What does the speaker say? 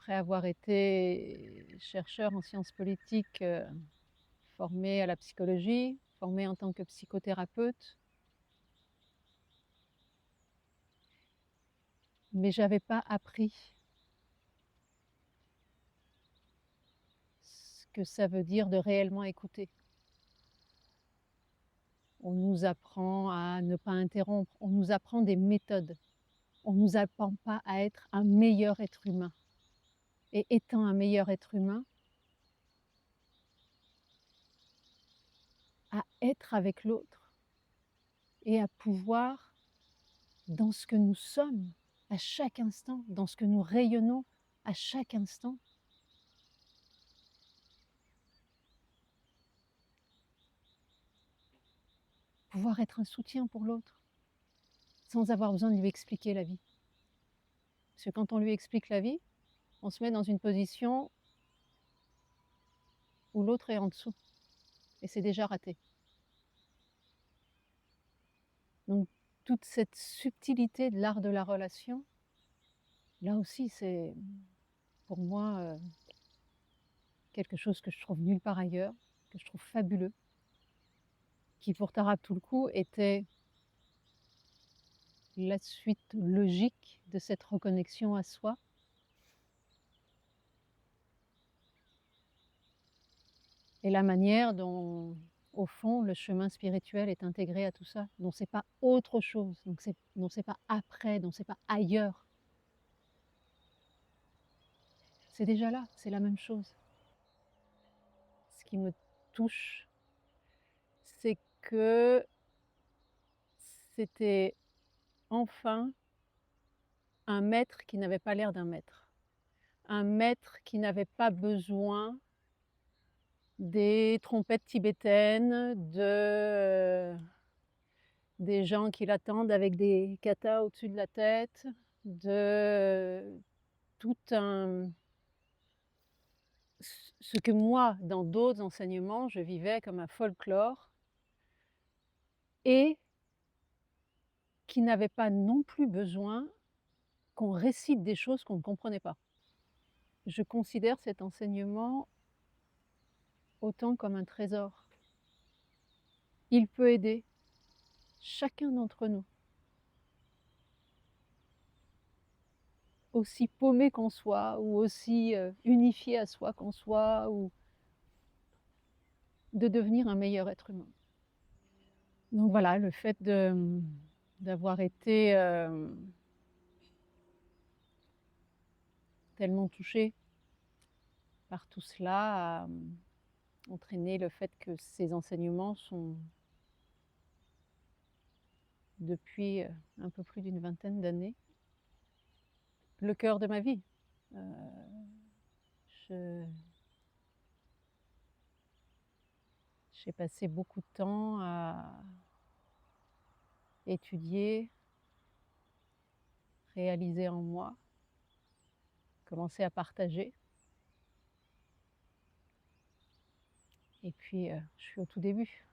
après avoir été chercheur en sciences politiques, formée à la psychologie, formée en tant que psychothérapeute, mais j'avais pas appris ce que ça veut dire de réellement écouter. On nous apprend à ne pas interrompre, on nous apprend des méthodes. On nous apprend pas à être un meilleur être humain et étant un meilleur être humain, à être avec l'autre et à pouvoir, dans ce que nous sommes, à chaque instant, dans ce que nous rayonnons à chaque instant, pouvoir être un soutien pour l'autre, sans avoir besoin de lui expliquer la vie. Parce que quand on lui explique la vie, on se met dans une position où l'autre est en dessous et c'est déjà raté. Donc toute cette subtilité de l'art de la relation, là aussi c'est pour moi, quelque chose que je trouve nulle part ailleurs, que je trouve fabuleux, qui pour Tarabtoulkou était la suite logique de cette reconnexion à soi. Et la manière dont, au fond, le chemin spirituel est intégré à tout ça, dont c'est pas autre chose, donc dont c'est pas après, dont c'est pas ailleurs. C'est déjà là, c'est la même chose. Ce qui me touche, c'est que c'était enfin un maître qui n'avait pas l'air d'un maître. Un maître qui n'avait pas besoin des trompettes tibétaines, des gens qui l'attendent avec des katas au-dessus de la tête, de tout un ce que moi, dans d'autres enseignements, je vivais comme un folklore et qui n'avait pas non plus besoin qu'on récite des choses qu'on ne comprenait pas. Je considère cet enseignement autant comme un trésor. Il peut aider chacun d'entre nous. Aussi paumé qu'on soit ou aussi, unifié à soi qu'on soit ou de devenir un meilleur être humain. Donc voilà, le fait d'avoir été, tellement touchée par tout cela a, entraîné le fait que ces enseignements sont depuis, un peu plus d'une vingtaine d'années, le cœur de ma vie. Heu, je j'ai passé beaucoup de temps à étudier, réaliser en moi, commencer à partager et puis, je suis au tout début.